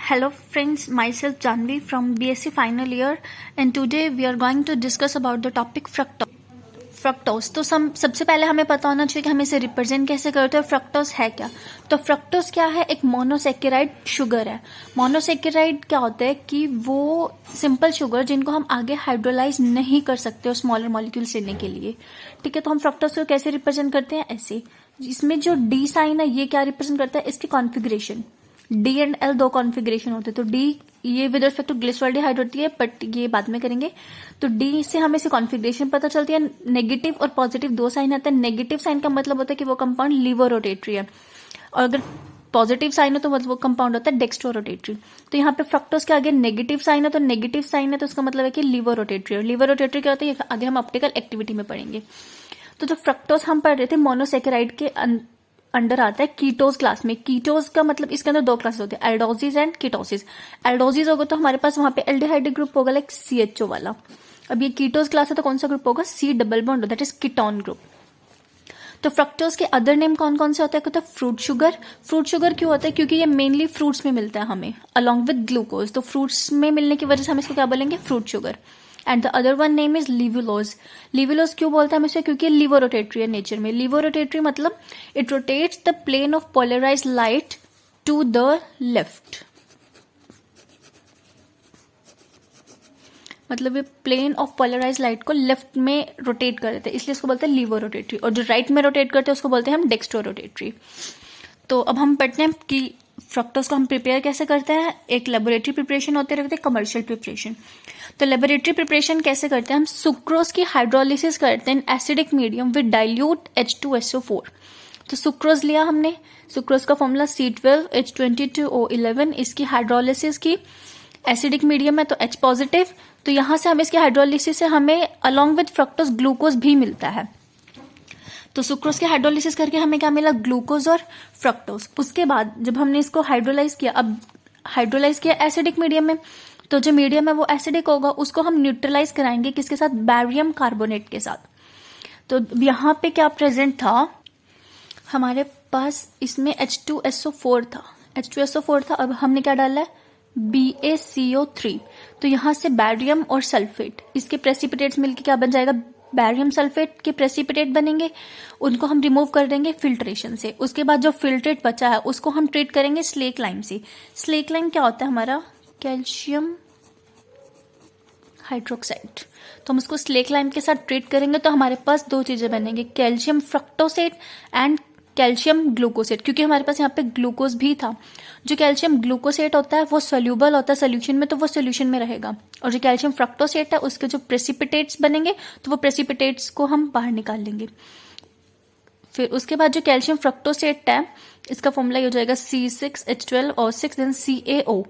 Hello friends, myself Janvi from BSc final year and today we are going to discuss about the topic fructose. तो सबसे पहले हमें पता होना चाहिए कि हम इसे रिप्रेजेंट कैसे करते हैं। फ्रक्टोज है क्या? तो फ्रक्टोज क्या है? एक मोनोसेकेराइड शुगर है। मोनोसेकेराइड क्या होता है कि वो सिंपल शुगर जिनको हम आगे हाइड्रोलाइज नहीं कर सकते और स्मॉलर मॉलिक्यूल्स लेने के लिए, ठीक है। तो हम फ्रक्टोज को कैसे रिप्रेजेंट करते हैं? ऐसे। इसमें जो डी साइन है ये क्या रिप्रेजेंट करता है? इसकी कॉन्फिग्रेशन। डी एंड एल दो कॉन्फ़िगरेशन होते हैं। तो डी ये विद रिस्पेक्ट टू ग्लिसरॉल्डिहाइड होती है, बट ये बाद में करेंगे। तो डी से हमें इसे कॉन्फ़िगरेशन पता चलती है। नेगेटिव और पॉजिटिव दो साइन आता है। नेगेटिव साइन का मतलब होता है कि वो कंपाउंड लीवो रोटेटरी है, और अगर पॉजिटिव साइन है तो वो कंपाउंड होता है डेक्स्ट्रो रोटेटरी। तो यहाँ पे फ्रक्टोज के आगे नेगेटिव साइन है, तो नेगेटिव साइन है तो उसका मतलब है कि लीवो रोटेटरी। और लीवो रोटेटरी क्या होता है आगे हम ऑप्टिकल एक्टिविटी में पढ़ेंगे। तो जो फ्रक्टोज हम पढ़ रहे थे मोनोसेकेराइड के अंडर आता है कीटोज क्लास में। कीटोज का मतलब इसके अंदर दो क्लासेस होते हैं, एल्डोसिस एंड कीटोसिस। एल्डोसिस होगा तो हमारे पास वहां पे एल्डिहाइड ग्रुप होगा लाइक CHO वाला। अब ये कीटोज क्लास है तो कौन सा ग्रुप होगा? C double bond, that is ketone group. तो फ्रक्टोज के अदर नेम कौन कौन से होते हैं? तो फ्रूट शुगर। फ्रूट शुगर क्यों होता है? क्योंकि ये मेनली फ्रूट्स में मिलता है हमें अलॉन्ग विद ग्लूकोज। तो फ्रूट्स में मिलने की वजह से हम इसको क्या बोलेंगे? Fruit sugar. And the other one name is levulose. Levulose क्यों बोलते हैं हम इसे? क्योंकि लीवो रोटेटरी है नेचर में। लीवो रोटेटरी मतलब it rotates the plane of polarise light to the left. मतलब ये प्लेन ऑफ पोलराइज लाइट को लेफ्ट में रोटेट कर देते हैं, इसलिए इसको बोलते हैं लीवो रोटेटरी। और जो राइट में रोटेट करते हैं उसको बोलते हैं हम डेक्स्ट्रो रोटेटरी। तो अब हम पढ़ते हैं कि फ्रक्टोज को हम प्रिपेयर कैसे करते हैं। एक लेबोरेटरी प्रिपरेशन होते रहते हैं, कमर्शियल प्रिपरेशन। तो लेबोरेटरी प्रिपरेशन कैसे करते हैं? हम सुक्रोज की हाइड्रोलिसिस करते हैं acidic medium with dilute H2SO4। तो सुक्रोज लिया हमने, सुक्रोज का फॉर्मूला C12H22O11। इसकी हाइड्रोलिसिस की, एसिडिक मीडियम है तो H पॉजिटिव। तो यहां से हम इसकी हाइड्रोलिसिस से हमें अलॉन्ग विद फ्रक्टोज ग्लूकोज भी मिलता है। तो सुक्रोज की हाइड्रोलिसिस करके हमें क्या मिला? ग्लूकोज और फ्रक्टोज। उसके बाद जब हमने इसको हाइड्रोलाइज किया, अब हाइड्रोलाइज किया एसिडिक मीडियम में, तो जो मीडियम है वो एसिडिक होगा, उसको हम न्यूट्रलाइज कराएंगे किसके साथ? बैरियम कार्बोनेट के साथ। तो यहाँ पे क्या प्रेजेंट था हमारे पास? इसमें H2SO4 था, H2SO4 था। अब हमने क्या डाला है? BaCO3। तो यहां से बैरियम और सल्फेट, इसके प्रेसिपिटेट्स मिलके क्या बन जाएगा? बैरियम सल्फेट के प्रेसिपिटेट बनेंगे। उनको हम रिमूव कर देंगे फिल्ट्रेशन से। उसके बाद जो फिल्ट्रेट बचा है उसको हम ट्रीट करेंगे स्लेक लाइम से। स्लेक लाइम क्या होता है? हमारा कैल्शियम हाइड्रोक्साइड। तो हम उसको स्लेक लाइम के साथ ट्रीट करेंगे तो हमारे पास दो चीजें बनेंगे, कैल्शियम फ्रक्टोसेट एंड कैल्शियम ग्लूकोसेट। क्योंकि हमारे पास यहाँ पे ग्लूकोज भी था। जो कैल्शियम ग्लूकोसेट होता है वो सोल्यूबल होता है सोल्यूशन में, तो वो सोल्यूशन में रहेगा। और जो कैल्शियम फ्रक्टोसेट है उसके जो प्रेसिपिटेट्स बनेंगे तो वो प्रेसिपिटेट्स को हम बाहर निकाल लेंगे। फिर उसके बाद जो कैल्शियम फ्रक्टोसेट है इसका फॉर्मूला हो जाएगा C6H12O6 देन CaO।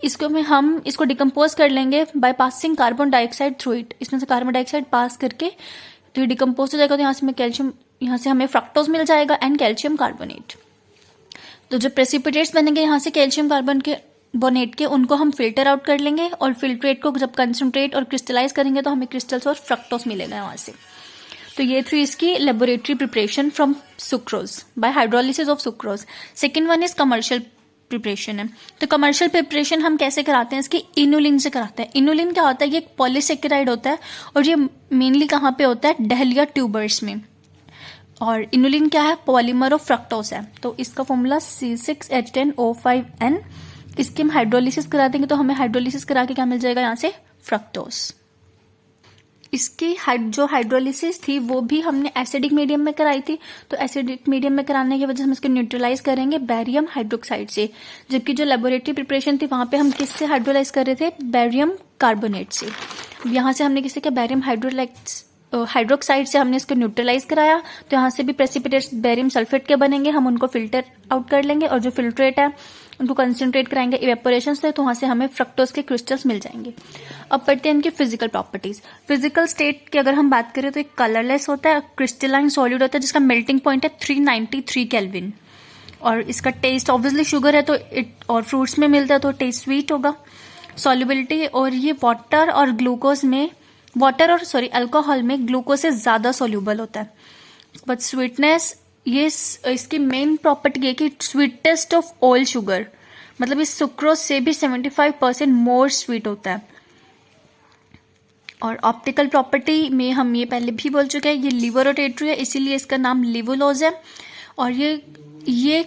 इसको में हम इसको डिकम्पोज कर लेंगे by passing carbon dioxide through it. इसमें से कार्बन डाइऑक्साइड पास करके तो ये डिकम्पोज हो जाएगा। तो यहाँ से हमें कैल्शियम, यहाँ से हमें फ्रक्टोज मिल जाएगा एंड कैल्शियम कार्बोनेट। तो जो प्रेसिपिटेट्स बनेंगे यहाँ से कैल्शियम कार्बन के बोनेट के, उनको हम फिल्टर आउट कर लेंगे। और फिल्ट्रेट को जब कंसंट्रेट और क्रिस्टलाइज करेंगे तो हमें क्रिस्टल्स और फ्रक्टोज मिलेगा वहां से। तो ये थ्री इसकी laboratory preparation from sucrose bye hydrolysis of sucrose. Second one is commercial preparation है। तो कमर्शियल प्रिपरेशन हम कैसे कराते हैं? इसकी इनुलिन से कराते हैं। इनुलिन क्या होता है? ये एक पॉलीसेकेराइड होता है और ये मेनली कहाँ पे होता है? डहलिया ट्यूबर्स में। और इनुलिन क्या है? पॉलीमर ऑफ फ्रक्टोज है। तो इसका फॉर्मूला C6H10O5N। इसकी हम हाइड्रोलिसिस करा देंगे तो हमें हाइड्रोलिसिस करा के क्या मिल जाएगा? यहाँ से फ्रक्टोज। इसकी जो हाइड्रोलिसिस थी वो भी हमने एसिडिक मीडियम में कराई थी। तो एसिडिक मीडियम में कराने की वजह से हम इसको न्यूट्रलाइज करेंगे बैरियम हाइड्रोक्साइड से। जबकि जो लेबोरेटरी प्रिपरेशन थी वहां पे हम किससे हाइड्रोलाइज कर रहे थे? बैरियम कार्बोनेट से। यहाँ से हमने किससे किया? बैरियम हाइड्रोक्साइड से हमने इसको न्यूट्रलाइज कराया। तो यहाँ से भी प्रेसिपिटेट्स बैरियम सल्फेट के बनेंगे, हम उनको फिल्टर आउट कर लेंगे। और जो फिल्ट्रेट है उनको कंसंट्रेट कराएंगे इवेपोरेशन से, तो वहां से हमें फ्रक्टोज के क्रिस्टल्स मिल जाएंगे। अब पढ़ते हैं इनकी फिजिकल प्रॉपर्टीज। फिजिकल स्टेट की अगर हम बात करें तो एक कलरलेस होता है, क्रिस्टलाइन सॉलिड होता है जिसका मेल्टिंग पॉइंट है 393 केल्विन। और इसका टेस्ट ऑब्वियसली शुगर है तो और फ्रूट्स में मिलता है तो टेस्ट स्वीट होगा। सॉल्युबिलिटी, और ये वाटर और अल्कोहल में ग्लूकोज से ज्यादा सोल्यूबल होता है। बट स्वीटनेस, ये इसकी मेन प्रॉपर्टी है कि स्वीटेस्ट ऑफ ऑल शुगर, मतलब इस सुक्रोज से भी 75% मोर स्वीट होता है। और ऑप्टिकल प्रॉपर्टी में हम ये पहले भी बोल चुके हैं, ये लीवर रोटेटरी है, इसीलिए इसका नाम लिवोलोज है। और ये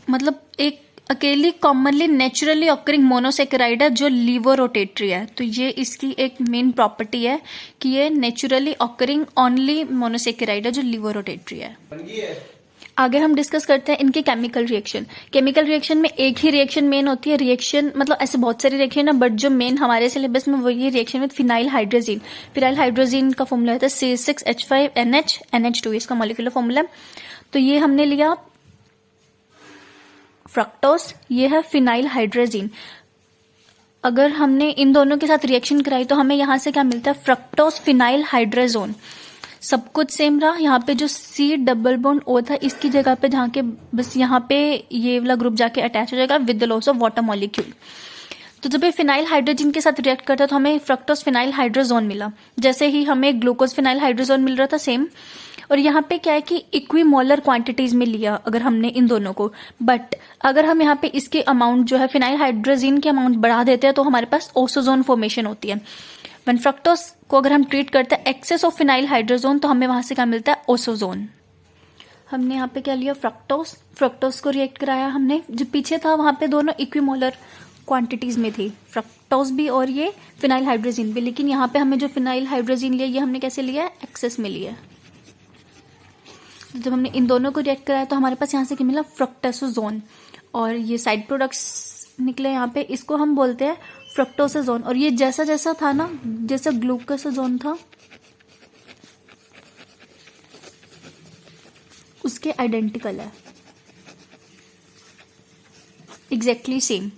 मतलब एक अकेली कॉमनली नेचुरली ऑकरिंग मोनोसेकेराइड है जो लीवर रोटेटरी है। तो ये इसकी एक मेन प्रॉपर्टी है कि ये नेचुरली ऑकरिंग ओनली मोनोसेकेराइड है जो लीवर रोटेटरी है। आगे हम डिस्कस करते हैं इनके केमिकल रिएक्शन। केमिकल रिएक्शन में एक ही रिएक्शन मेन होती है। रिएक्शन मतलब ऐसे बहुत सारी रिएक्शन है, बट जो मेन हमारे सिलेबस में वही reaction with phenyl hydrazine. Phenyl hydrazine का फॉर्मूला होता है C6H5NH NH2, इसका मॉलिक्यूलर फॉर्मूला। तो ये हमने लिया फ्रक्टोज, ये है फिनाइल हाइड्रोजीन। अगर हमने इन दोनों के साथ रिएक्शन कराई तो हमें यहां से क्या मिलता है, फ्रक्टोज फिनाइल हाइड्रोजोन। सब कुछ सेम रहा। यहाँ पे जो C डबल बॉन्ड O था, इसकी जगह पे जहाँ के बस यहाँ पे ये वाला ग्रुप जाके अटैच हो जाएगा with the loss of water molecule. तो जब ये फिनाइल हाइड्रोजन के साथ रिएक्ट करता है तो हमें फ्रक्टोज फिनाइल हाइड्रोजोन मिला, जैसे ही हमें ग्लूकोज फिनाइल हाइड्रोजोन मिल रहा था सेम। और यहाँ पे क्या है कि इक्विमोलर क्वांटिटीज में लिया अगर हमने इन दोनों को, बट अगर हम यहाँ पे इसके अमाउंट जो है फिनाइल हाइड्रोजीन के अमाउंट बढ़ा देते हैं तो हमारे पास ओसोजोन फॉर्मेशन होती है। वन फ्रक्टोज को अगर हम ट्रीट करते हैं एक्सेस ऑफ फिनाइल हाइड्रोजोन तो हमें वहां से क्या मिलता है, ओसोजोन। हमने यहाँ पे क्या लिया, फ्रक्टोज को रिएक्ट कराया हमने। जो पीछे था वहां पे दोनों इक्विमोलर क्वांटिटीज में थी, फ्रक्टोज भी और ये फिनाइल हाइड्रोजीन भी। लेकिन यहाँ पे हमें जो फिनाइल हाइड्रोजीन लिया ये हमने कैसे लिया है, एक्सेस में लिया। जब हमने इन दोनों को रिएक्ट कराया तो हमारे पास यहाँ से क्या मिला, फ्रक्टोसोजोन। और ये साइड प्रोडक्ट्स निकले यहाँ पे, इसको हम बोलते हैं फ्रक्टोसोजोन। और ये जैसा जैसा था ना, जैसा ग्लूकोसोजोन था उसके आइडेंटिकल है, एग्जैक्टली सेम।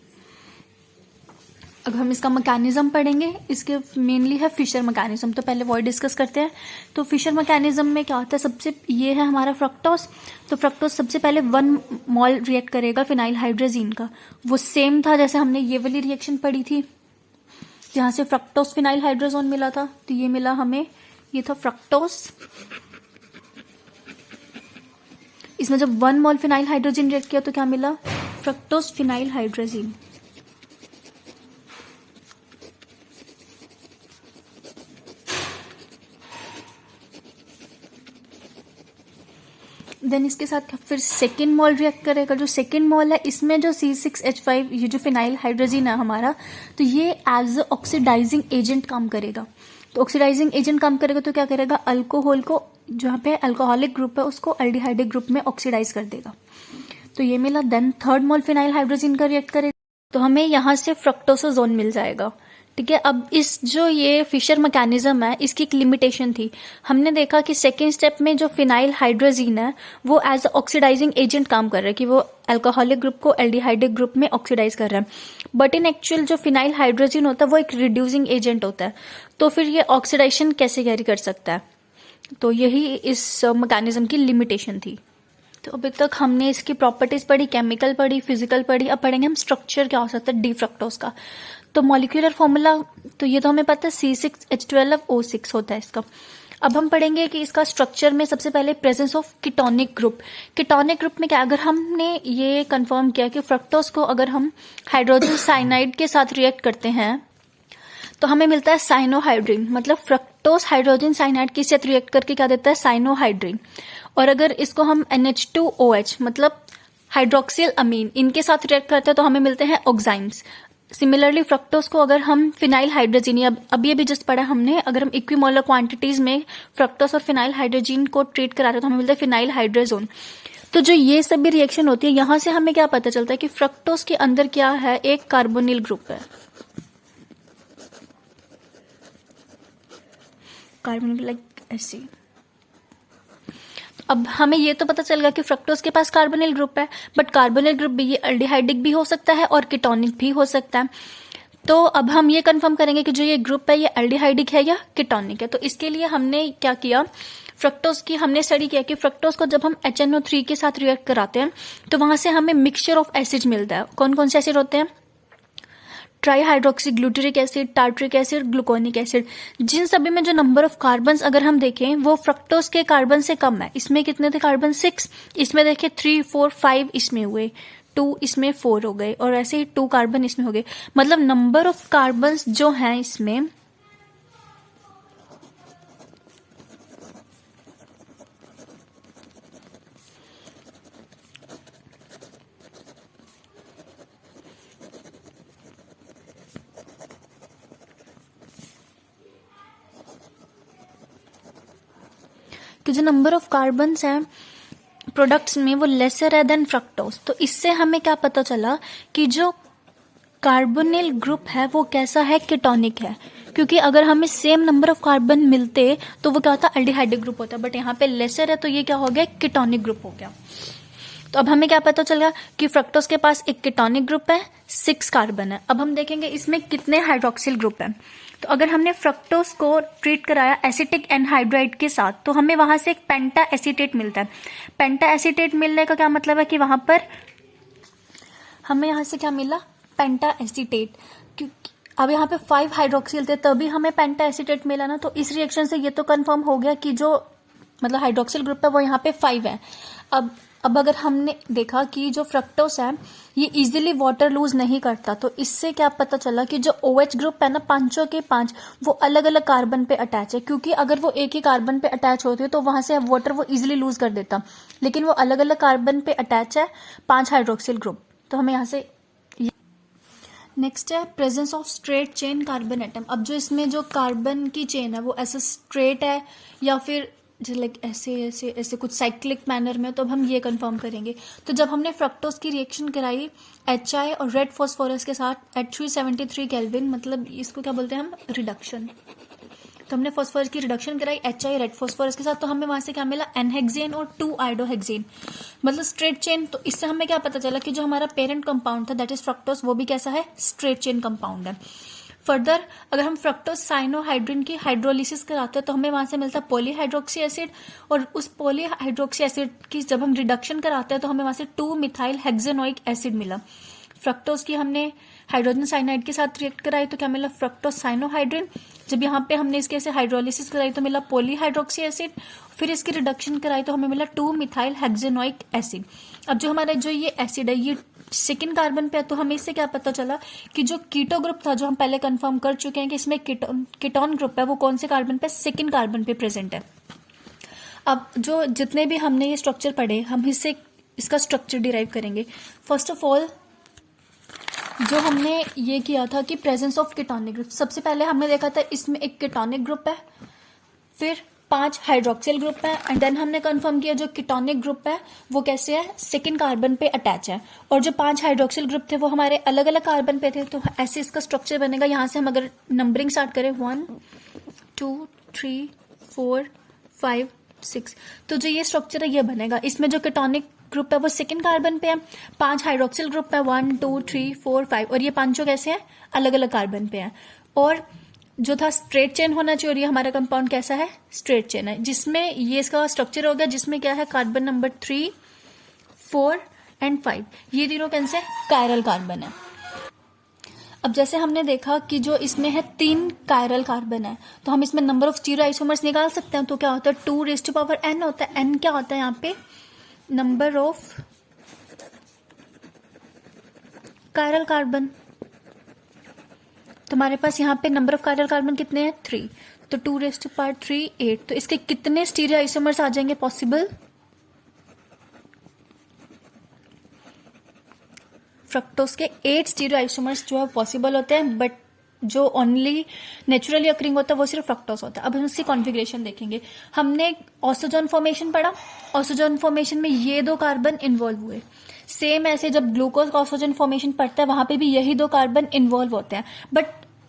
अगर हम इसका मैकेनिज्म पढ़ेंगे, इसके मेनली है फिशर मैकेनिज्म, तो पहले वो डिस्कस करते हैं। तो फिशर मैकेनिज्म में क्या होता है, सबसे ये है हमारा फ्रक्टोज। तो फ्रक्टोज सबसे पहले 1 मोल रिएक्ट करेगा फिनाइल हाइड्रोजीन का। वो सेम था जैसे हमने ये वाली रिएक्शन पढ़ी थी जहां से फ्रक्टोज फिनाइल हाइड्रोजोन मिला था। तो ये मिला हमें, ये था फ्रक्टोज। इसमें जब 1 मोल फिनाइल हाइड्रोजन रिएक्ट किया तो क्या मिला, फ्रक्टोज फिनाइल हाइड्रोजीन। देन इसके साथ फिर सेकेंड मोल रिएक्ट करेगा। जो सेकेंड मोल है इसमें जो C6H5 ये जो फिनाइल हाइड्रोजीन है हमारा, तो ये एज ऑक्सीडाइजिंग एजेंट काम करेगा। तो ऑक्सीडाइजिंग एजेंट काम करेगा तो क्या करेगा, अल्कोहल को, जहाँ पे अल्कोहलिक ग्रुप है उसको अल्डिहाइडिक ग्रुप में ऑक्सीडाइज कर देगा। तो ये मिला। देन थर्ड मोल फिनाइल हाइड्रोजीन का रिएक्ट करेगा तो हमें यहाँ से फ्रक्टोसोजोन मिल जाएगा। ठीक है। अब इस जो ये फिशर मैकेनिज्म है इसकी एक लिमिटेशन थी। हमने देखा कि सेकेंड स्टेप में जो फिनाइल हाइड्रोजीन है वो एज ऑक्सीडाइजिंग एजेंट काम कर रहा है, कि वो अल्कोहलिक ग्रुप को एल्डिहाइडिक ग्रुप में ऑक्सीडाइज कर रहा है। बट इन एक्चुअल जो फिनाइल हाइड्रोजीन होता है वो एक रिड्यूसिंग एजेंट होता है। तो फिर ये ऑक्सीडाइजेशन कैसे कैरी कर सकता है, तो यही इस मैकेनिज्म की लिमिटेशन थी। तो अभी तक हमने इसकी प्रॉपर्टीज पढ़ी, केमिकल पढ़ी, फिजिकल पढ़ी। अब पढ़ेंगे हम स्ट्रक्चर क्या हो सकता है डी फ्रक्टोज का। तो मॉलिक्यूलर फॉर्मूला तो ये तो हमें पता है, C6H12O6 होता है इसका। अब हम पढ़ेंगे कि इसका स्ट्रक्चर में सबसे पहले presence of ketonic group. Ketonic group में क्या, अगर हमने ये कंफर्म किया कि फ्रक्टोज को अगर हम हाइड्रोजन साइनाइड के साथ रिएक्ट करते हैं तो हमें मिलता है साइनोहाइड्रीन। मतलब फ्रक्टोज हाइड्रोजन साइनाइड के साथ रिएक्ट करके क्या देता है, साइनोहाइड्रीन। और अगर इसको हम NH2OH मतलब हाइड्रोक्सिल अमीन इनके साथ रिएक्ट करते हैं तो हमें मिलते हैं ऑक्साइम्स। सिमिलरली फ्रक्टोज को अगर हम फिनाइल हाइड्रोजीन, अब ये भी जस्ट पढ़ा हमने, अगर हम इक्विमोलर क्वांटिटीज में फ्रक्टोज और फिनाइल हाइड्रोजीन को ट्रीट करा रहे तो हमें मिलता है फिनाइल हाइड्रोजोन। तो जो ये सभी रिएक्शन होती है यहां से हमें क्या पता चलता है कि फ्रक्टोज के अंदर क्या है, एक कार्बोनिल ग्रुप है। कार्बोनिल लाइक ऐसे। अब हमें ये तो पता चल गया कि फ्रक्टोज के पास कार्बोनिल ग्रुप है, बट कार्बोनिल ग्रुप भी ये एल्डिहाइडिक भी हो सकता है और कीटोनिक भी हो सकता है। तो अब हम ये कंफर्म करेंगे कि जो ये ग्रुप है ये एल्डिहाइडिक है या कीटोनिक है। तो इसके लिए हमने क्या किया, फ्रक्टोज की हमने स्टडी किया कि फ्रक्टोज को जब हम HNO3 के साथ रिएक्ट कराते हैं तो वहां से हमें मिक्सचर ऑफ एसिड मिलता है। कौन कौन से एसिड होते हैं, trihydroxy glutaric acid, tartaric acid, gluconic acid. जिन सभी में जो नंबर ऑफ कार्बन अगर हम देखें वो फ्रक्टोज के कार्बन से कम है। इसमें कितने थे कार्बन, 6। इसमें देखें 3, 4, 5 इसमें हुए, 2 इसमें 4 हो गए, और ऐसे ही 2 कार्बन इसमें हो गए। मतलब नंबर ऑफ कार्बन्स जो हैं इसमें कि जो नंबर ऑफ कार्बन्स हैं प्रोडक्ट्स में वो लेसर है देन फ्रक्टोज। तो इससे हमें क्या पता चला कि जो कार्बोनिल ग्रुप है वो कैसा है, कीटोनिक है। क्योंकि अगर हमें सेम नंबर ऑफ कार्बन मिलते तो वो क्या होता, एल्डिहाइडिक ग्रुप होता, बट यहाँ पे लेसर है तो ये क्या हो गया, कीटोनिक ग्रुप हो गया। तो अब हमें क्या पता चल गया कि फ्रक्टोज के पास एक कीटोनिक ग्रुप है, 6 कार्बन है। अब हम देखेंगे इसमें कितने हाइड्रोक्सिल ग्रुप है। तो अगर हमने फ्रक्टोज को ट्रीट कराया एसिटिक एनहाइड्राइड के साथ तो हमें वहां से एक पेंटा एसीटेट मिलता है। पेंटा एसीटेट मिलने का क्या मतलब है कि वहां पर हमें यहां से क्या मिला, पेंटा एसीटेट। क्योंकि अब यहाँ पे 5 हाइड्रोक्सिल थे तभी हमें पेंटा एसीटेट मिला ना। तो इस रिएक्शन से ये तो कंफर्म हो गया कि जो मतलब हाइड्रोक्सिल ग्रुप है वो यहाँ पे 5 है। अब अगर हमने देखा कि जो फ्रक्टोस है ये इजीली वाटर लूज नहीं करता, तो इससे क्या पता चला कि जो OH ग्रुप है ना, पांचों के 5 वो अलग अलग कार्बन पे अटैच है। क्योंकि अगर वो एक ही कार्बन पे अटैच होते तो वहां से वाटर वो इजीली लूज कर देता, लेकिन वो अलग अलग कार्बन पे अटैच है, 5 हाइड्रोक्सिल ग्रुप। तो हमें यहाँ से नेक्स्ट है presence of straight chain carbon atom. अब जो इसमें जो कार्बन की चेन है वो ऐसे स्ट्रेट है या फिर जैसे लाइक ऐसे ऐसे ऐसे कुछ साइक्लिक मैनर में, तो अब हम ये कंफर्म करेंगे। तो जब हमने फ्रक्टोज की रिएक्शन कराई HI और रेड फॉस्फोरस के साथ एट 373 केल्विन, मतलब इसको क्या बोलते हैं हम, रिडक्शन। तो हमने फॉस्फोरस की रिडक्शन कराई HI रेड फॉस्फोरस के साथ, तो हमें वहां से क्या मिला, एनहेक्सेन और 2 आयोडोहेक्सेन, मतलब स्ट्रेट चेन। तो इससे हमें क्या पता चला कि जो हमारा पेरेंट कंपाउंड था दैट इज फ्रक्टोज वो भी कैसा है, स्ट्रेट चेन कंपाउंड है। फर्दर अगर हम फ्रक्टोज साइनोहाइड्रिन की हाइड्रोलिसिस कराते हैं तो हमें वहां से मिलता है पॉलीहाइड्रोक्सी एसिड, और उस पॉलीहाइड्रोक्सी एसिड की जब हम रिडक्शन कराते हैं तो हमें वहां से 2 मिथाइल हेक्सेनोइक एसिड मिला। फ्रक्टोज की हमने हाइड्रोजन साइनाइड के साथ रिएक्ट कराई तो क्या मिला, फ्रक्टोज साइनोहाइड्रिन। जब यहाँ पे हमने इसके ऐसे हाइड्रोलिसिस कराई तो मिला पॉलीहाइड्रोक्सी एसिड, फिर इसकी रिडक्शन कराई तो हमें मिला 2 मिथाइल हेक्सेनोइक एसिड। अब जो हमारा जो ये एसिड है ये सेकेंड कार्बन पे है, तो हमें इससे क्या पता चला कि जो कीटो ग्रुप था, जो हम पहले कंफर्म कर चुके हैं कि इसमें कीटोन ग्रुप है, वो कौन से कार्बन पे, सेकेंड कार्बन पे प्रेजेंट है। अब जो जितने भी हमने ये स्ट्रक्चर पढ़े हम इससे इसका स्ट्रक्चर डिराइव करेंगे। फर्स्ट ऑफ ऑल जो हमने ये किया था कि प्रेजेंस ऑफ कीटोनिक ग्रुप, सबसे पहले हमने देखा था इसमें एक कीटोनिक ग्रुप है, फिर 5 हाइड्रोक्सिल ग्रुप है, एंड देन हमने कंफर्म किया जो कीटोनिक ग्रुप है वो कैसे है, सेकेंड कार्बन पे अटैच है, और जो 5 हाइड्रोक्सिल ग्रुप थे वो हमारे अलग अलग कार्बन पे थे। तो ऐसे इसका स्ट्रक्चर बनेगा। यहाँ से हम अगर नंबरिंग स्टार्ट करें 1 2 3 4 5 6, तो जो ये स्ट्रक्चर है ये बनेगा। इसमें जो कीटोनिक ग्रुप है वो सेकेंड कार्बन पे है, 5 हाइड्रोक्सिल ग्रुप है 1 2 3 4 5, और ये पांचों कैसे हैं, अलग अलग कार्बन पे हैं। और जो था स्ट्रेट चेन होना चाहिए, और ये हमारा कंपाउंड कैसा है, स्ट्रेट चेन है, जिसमें ये इसका स्ट्रक्चर हो गया, जिसमें क्या है, कार्बन नंबर 3 4 एंड 5, ये तीनों कैसे कायरल कार्बन है। अब जैसे हमने देखा कि जो इसमें है 3 कायरल कार्बन है, तो हम इसमें नंबर ऑफ स्टीरियो आइसोमर्स निकाल सकते हैं। तो क्या होता है, 2⁻n होता है। n क्या होता है यहाँ पे, नंबर ऑफ कायरल कार्बन। तो हमारे पास यहाँ पे नंबर ऑफ कायरल कार्बन कितने हैं, 3, तो 2⁻3 8। तो इसके कितने स्टीरियो आइसोमर्स आ जाएंगे पॉसिबल, फ्रक्टोज के 8 स्टीरियो आइसोमर्स जो है पॉसिबल होते हैं, बट जो ओनली नेचुरली अकरिंग होता है वो सिर्फ फ्रक्टोज होता है। अब हम इसकी कॉन्फ़िगरेशन देखेंगे। हमने ऑक्सीजन फॉर्मेशन पढ़ा, ऑक्सीजन फॉर्मेशन में ये 2 कार्बन इन्वॉल्व हुए। सेम ऐसे जब ग्लूकोज का ऑक्सीजन फॉर्मेशन पड़ता है वहां पे भी यही 2 कार्बन इन्वॉल्व होते हैं। बट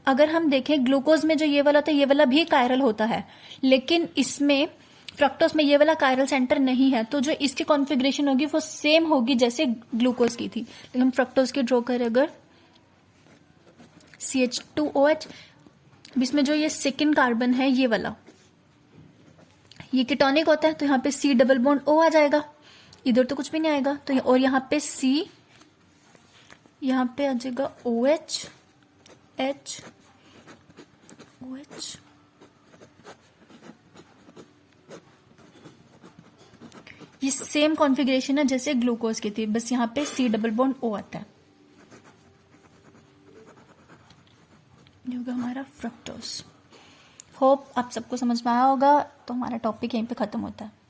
अगर हम देखें ग्लूकोज में जो ये वाला था ये वाला भी कायरल होता है, लेकिन इसमें फ्रक्टोज में ये वाला कायरल सेंटर नहीं है, तो जो इसकी कॉन्फ़िगरेशन होगी वो सेम होगी जैसे ग्लूकोज की थी। लेकिन हम फ्रक्टोज की ड्रॉ करें अगर CH2OH, इसमें जो ये सेकेंड कार्बन है ये वाला, ये कीटोनिक होता है, तो यहाँ पे C डबल बॉन्ड O आ जाएगा, इधर तो कुछ भी नहीं आएगा। तो और यहाँ पे C, यहाँ पे आ जाएगा OH H OH, ये सेम कॉन्फ़िगरेशन है जैसे ग्लूकोज की थी, बस यहाँ पे C डबल बॉन्ड O आता है। ये होगा हमारा फ्रक्टोज। होप आप सबको समझ में आया होगा। तो हमारा टॉपिक यहीं पे ख़त्म होता है।